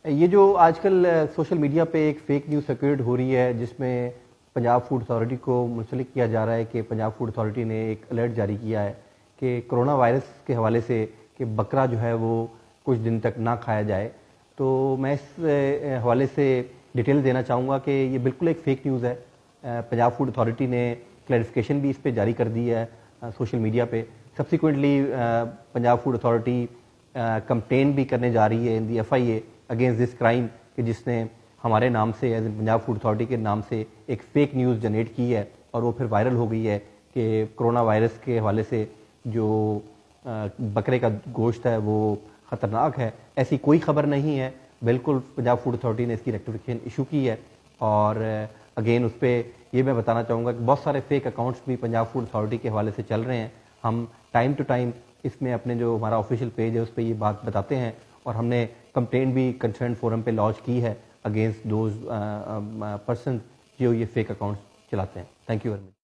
یہ جو آج کل سوشل میڈیا پہ ایک فیک نیوز سرکولیٹ ہو رہی ہے جس میں پنجاب فوڈ اتھارٹی کو منسلک کیا جا رہا ہے کہ پنجاب فوڈ اتھارٹی نے ایک الرٹ جاری کیا ہے کہ کرونا وائرس کے حوالے سے کہ بکرا جو ہے وہ کچھ دن تک نہ کھایا جائے، تو میں اس حوالے سے ڈیٹیل دینا چاہوں گا کہ یہ بالکل ایک فیک نیوز ہے۔ پنجاب فوڈ اتھارٹی نے کلیریفیکیشن بھی اس پہ جاری کر دی ہے سوشل میڈیا پہ۔ Subsequently Punjab food authority complain بھی کرنے جا رہی ہے in the FIA against this crime کہ جس نے ہمارے نام سے ایز پنجاب فوڈ اتھارٹی کے نام سے ایک فیک نیوز جنریٹ کی ہے اور وہ پھر وائرل ہو گئی ہے کہ کرونا وائرس کے حوالے سے جو بکرے کا گوشت ہے وہ خطرناک ہے۔ ایسی کوئی خبر نہیں ہے، بالکل پنجاب فوڈ اتھارٹی نے اس کی ریکٹیفیکیشن ایشو کی ہے۔ اور اگین اس پہ یہ میں بتانا چاہوں گا کہ بہت سارے فیک اکاؤنٹس بھی پنجاب فوڈ اتھارٹی کے حوالے سے چل رہے ہیں۔ ہم ٹائم ٹو ٹائم اس میں اپنے جو ہمارا آفیشیل پیج ہے اس پہ یہ بات بتاتے ہیں، اور ہم نے کمپلین بھی کنسرن فورم پہ لانچ کی ہے اگینسٹ دوز پرسن جو یہ فیک اکاؤنٹس چلاتے ہیں۔ Thank you very much.